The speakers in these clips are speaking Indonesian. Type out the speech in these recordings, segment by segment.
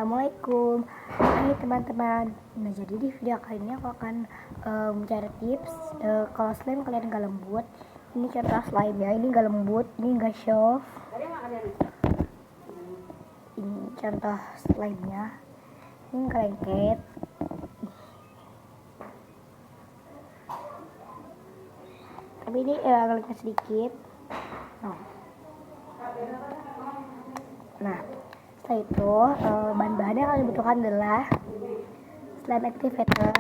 Assalamualaikum. Hai teman-teman. Nah, jadi di video kali ini aku akan mencari tips kalau slime kalian gak lembut. Ini contoh slime ya. Ini gak lembut, ini gak soft. Ini contoh slime-nya. Ini gak lengket. Tapi ini agak lengket sedikit. Nah, setelah itu bahan-bahan yang kalian butuhkan adalah slime activator,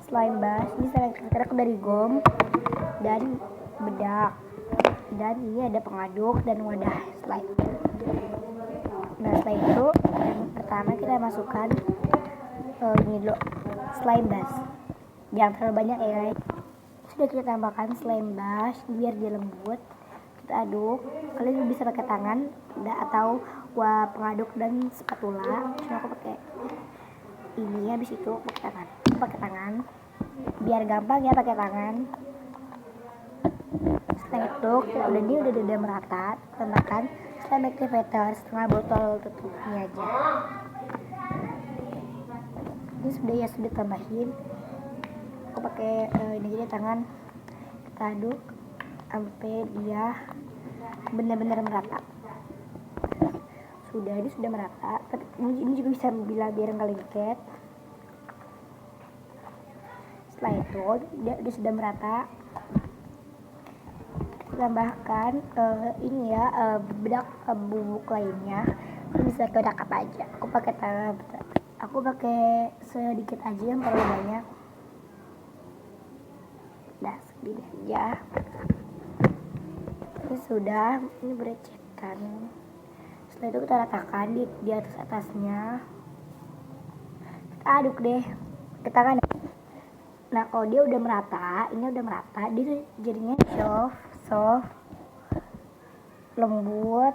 slime brush. Ini slime activator aku dari GOM dan bedak, dan ini ada pengaduk dan wadah slime. Nah, setelah itu yang pertama kita masukkan ini dulu, slime brush. Jangan terlalu banyak ya guys. Sudah kita tambahkan slime brush biar dia lembut. Kita aduk. Kalian bisa pakai tangan atau pengaduk dan spatula. Cuma aku pakai ini, habis itu pakai tangan biar gampang ya pakai tangan. Setelah itu udah merata, tambahkan slime activator setengah botol tutupnya aja. Ini sudah tambahin. Aku pakai ini jadi tangan, kita aduk sampai dia benar-benar merata. Ini sudah merata, tapi ini juga bisa biar nggak lengket. Setelah itu dia sudah merata, tambahkan ini ya, bedak bubuk lainnya. Bisa bedak apa aja. Aku pakai sedikit aja, yang terlalu banyak. Nah, segini aja. Ini sudah, ini berecekan. Setelah itu kita ratakan di atasnya. Kita aduk deh ke tangan. Nah, kalau dia udah merata, ini udah merata, dia jadinya soft, lembut.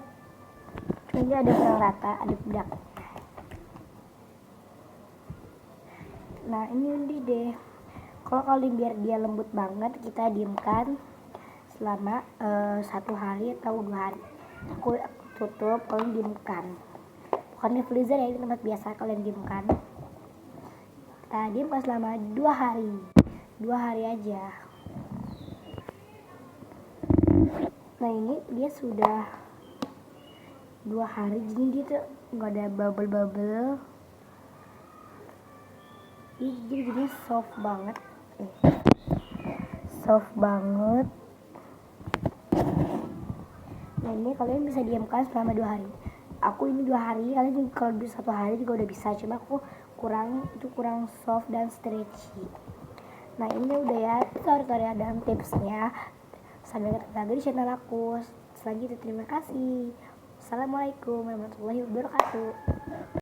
Ini ada kurang rata, ada bedak. Nah, ini deh. Kalau kalian biar dia lembut banget, kita diamkan selama 1 hari atau 2 hari. Aku tutup, kalian diamkan. Bukan di freezer ya, di tempat biasa kalian diamkan. Kita diamkan selama 2 hari. 2 hari aja. Nah, ini dia sudah 2 hari, jadi dia tuh nggak ada bubble. Jadi jadinya soft banget. Nah, ini kalian bisa diamkan selama 2 hari. Aku ini 2 hari, kalian juga kalau bisa 1 hari juga udah bisa. Cuma aku kurang soft dan stretchy. Nah, ini udah ya tutorial dan tipsnya. Sampai ketemu lagi di channel aku selanjutnya. Terima kasih. Assalamualaikum warahmatullahi wabarakatuh.